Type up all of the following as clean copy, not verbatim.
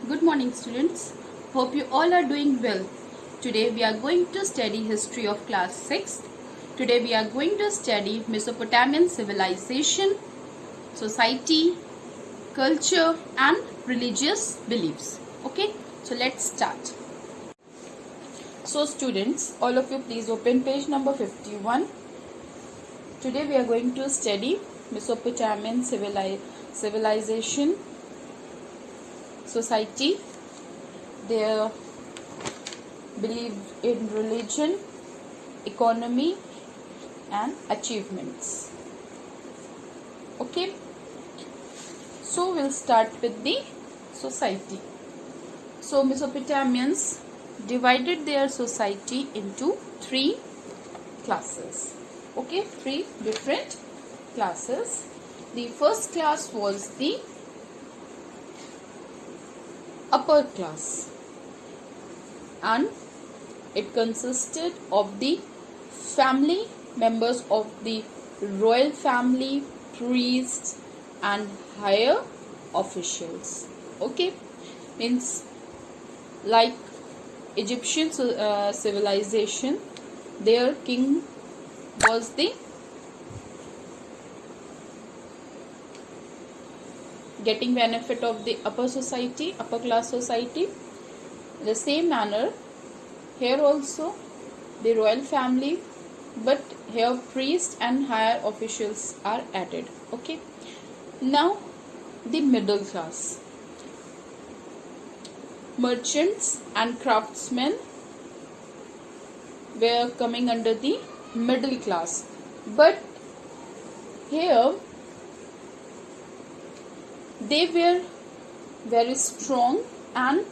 Good morning, students. Hope you all are doing well. Today we are going to study history of class 6. Today we are going to study Mesopotamian civilization, society, culture and religious beliefs. Okay, so let's start. So students, all of you please open page number 51. Today we are going to study Mesopotamian civilization, society, their belief in religion, economy and achievements. Okay, so we'll start with the society. So Mesopotamians divided their society into three classes. Okay, three different classes. The first class was the upper class, and it consisted of the family members of the royal family, priests and higher officials. Okay, means like Egyptian civilization, their king was the getting benefit of the upper class society. In the same manner, here also the royal family, but here priests and higher officials are added. Okay, now the middle class, merchants and craftsmen were coming under the middle class, but here they were very strong and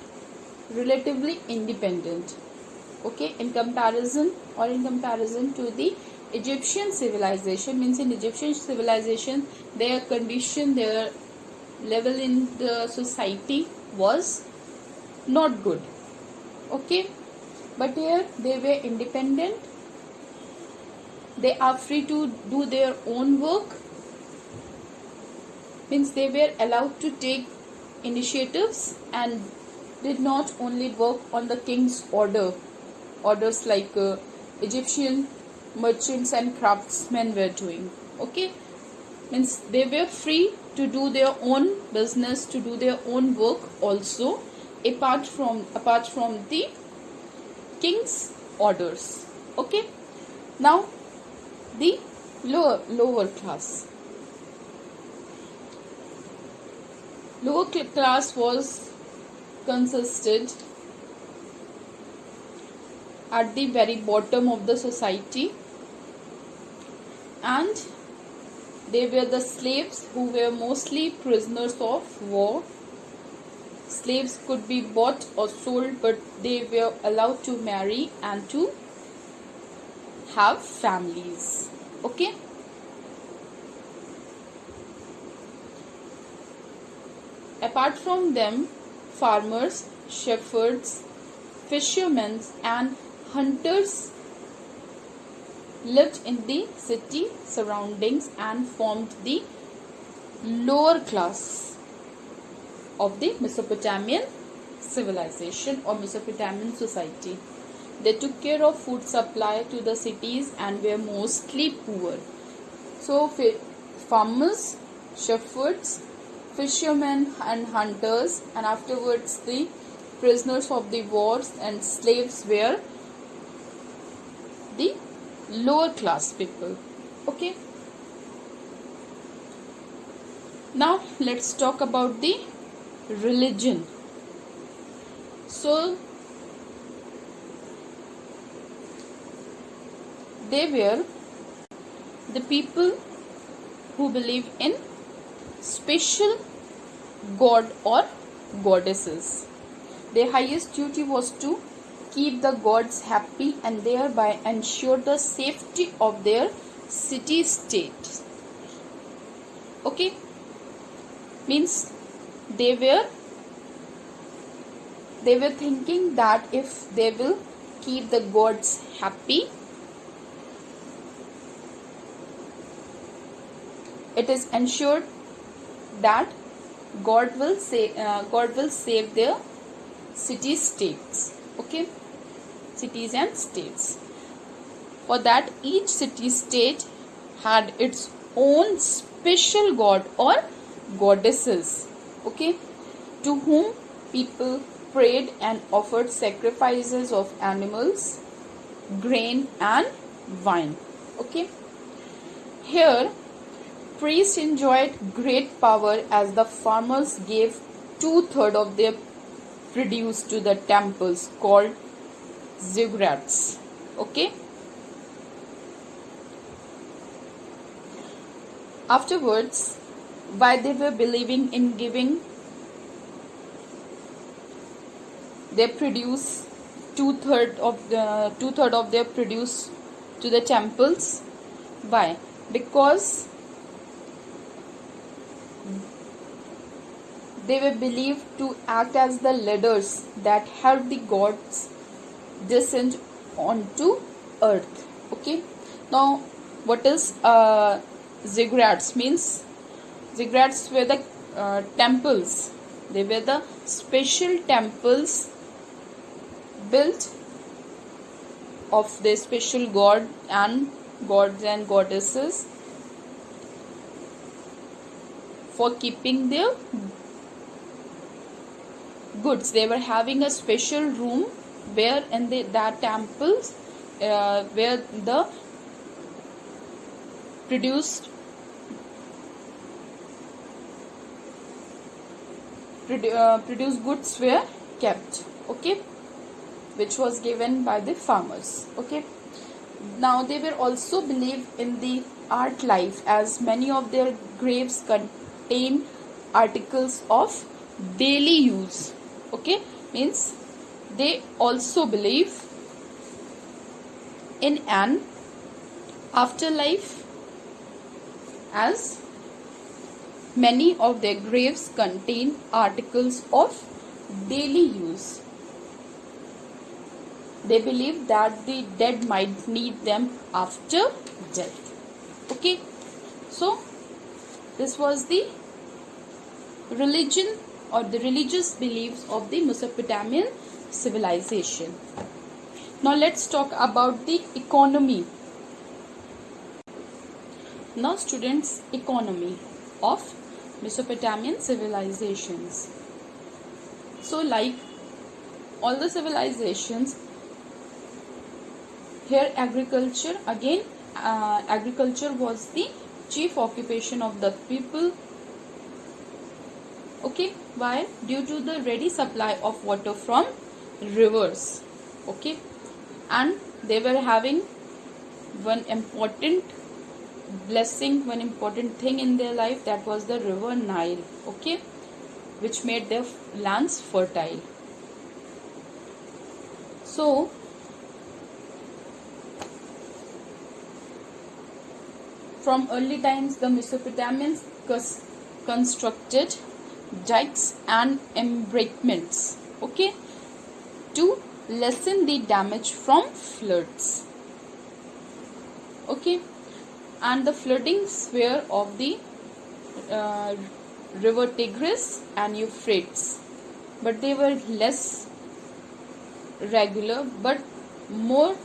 relatively independent. Okay, in comparison to the Egyptian civilization, means in Egyptian civilization their condition, their level in the society was not good. Okay, but here they were independent, they are free to do their own work, means they were allowed to take initiatives and did not only work on the king's orders like Egyptian merchants and craftsmen were doing. Okay, means they were free to do their own business, to do their own work also, apart from the king's orders. Okay, now the lower class. Lower class was consisted at the very bottom of the society, and they were the slaves who were mostly prisoners of war. Slaves could be bought or sold, but they were allowed to marry and to have families. Okay, apart from them, farmers, shepherds, fishermen and hunters lived in the city surroundings and formed the lower class of the Mesopotamian civilization or Mesopotamian society. They took care of food supply to the cities and were mostly poor. So farmers, shepherds, fishermen and hunters, and afterwards the prisoners of the wars and slaves were the lower class people. Okay, now let's talk about the religion. So they were the people who believe in special god or goddesses. Their highest duty was to keep the gods happy and thereby ensure the safety of their city state. Okay, means they were thinking that if they will keep the gods happy, it is ensured that God will save their city states. Okay, cities and states. For that, each city state had its own special god or goddesses, okay, to whom people prayed and offered sacrifices of animals, grain and wine. Okay, here priests enjoyed great power as the farmers gave 2/3 of their produce to the temples called ziggurats. Okay, afterwards, why they were believing in giving their produce, two-third of their produce to the temples. Why? Because they were believed to act as the leaders that helped the gods descend onto earth. Okay, now what is ziggurats? Means ziggurats were the temples. They were the special temples built of the special god and gods and goddesses for keeping their goods. They were having a special room where in that temples where the produced goods were kept. Okay, which was given by the farmers. Okay, now they were also believed in the art life, as many of their graves contain articles of daily use. Okay, means they also believe in an afterlife, as many of their graves contain articles of daily use. They believe that the dead might need them after death. Okay, so this was the religion or the religious beliefs of the Mesopotamian civilization. Now let's talk about the economy. Now students, economy of Mesopotamian civilizations. So like all the civilizations, here agriculture, again agriculture was the chief occupation of the people. Okay, why? Due to the ready supply of water from rivers. Okay, and they were having one important blessing, one important thing in their life, that was the river Nile. Okay, which made their lands fertile. So from early times, the Mesopotamians constructed dikes and embankments, okay, to lessen the damage from floods. Okay, and the floodings were of the river Tigris and Euphrates, but they were less regular but more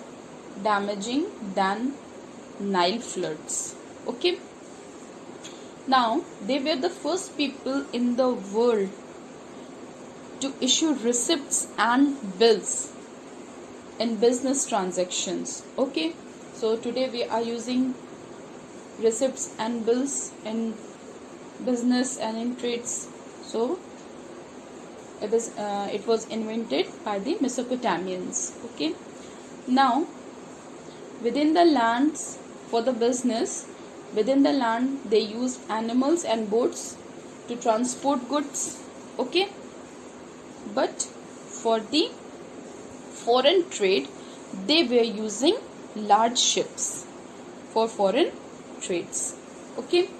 damaging than Nile floods. Okay, now they were the first people in the world to issue receipts and bills in business transactions. Okay, so today we are using receipts and bills in business and in trades. So it was invented by the Mesopotamians. Okay, now within the lands, for the business within the land, they used animals and boats to transport goods. Okay, but for the foreign trade, they were using large ships for foreign trades. Okay,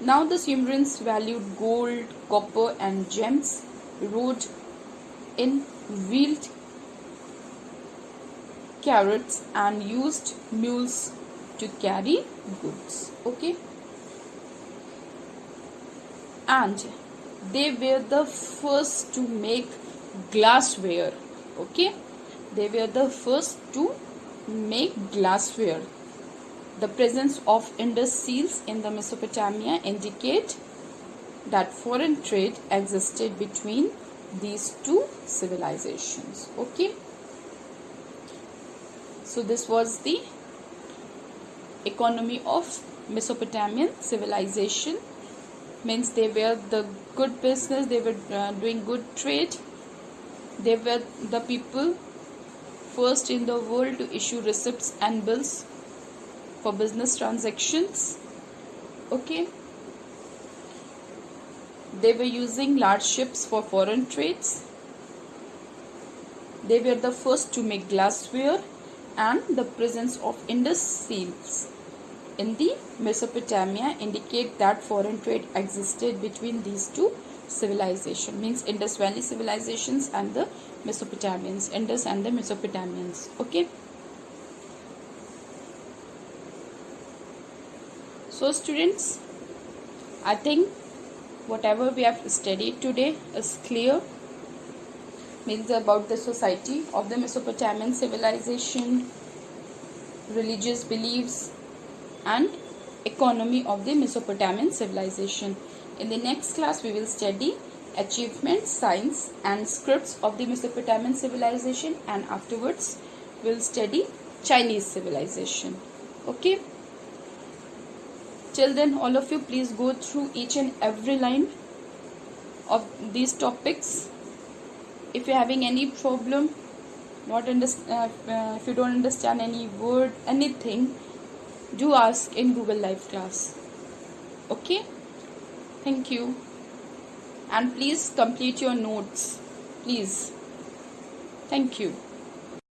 now the Sumerians valued gold, copper and gems, rode in wheeled carrots and used mules to carry goods. Okay, and they were the first to make glassware. Okay, they were the first to make glassware. The presence of Indus seals in the Mesopotamia indicate that foreign trade existed between these two civilizations. Okay, so this was the economy of Mesopotamian civilization. Means they were the good business, they were doing good trade. They were the people first in the world to issue receipts and bills for business transactions. Okay, they were using large ships for foreign trades. They were the first to make glassware, and the presence of Indus seals in the Mesopotamia indicate that foreign trade existed between these two civilizations. Means Indus Valley civilizations and the Mesopotamians, Indus and the Mesopotamians. Okay, so students, I think whatever we have studied today is clear. Means about the society of the Mesopotamian civilization, religious beliefs, and economy of the Mesopotamian civilization. In the next class, we will study achievements, science, and scripts of the Mesopotamian civilization, and afterwards we will study Chinese civilization. Okay. Till then, all of you please go through each and every line of these topics. If you are having any problem, if you don't understand any word, anything, do ask in Google Live class. Okay, thank you, and please complete your notes, please. Thank you.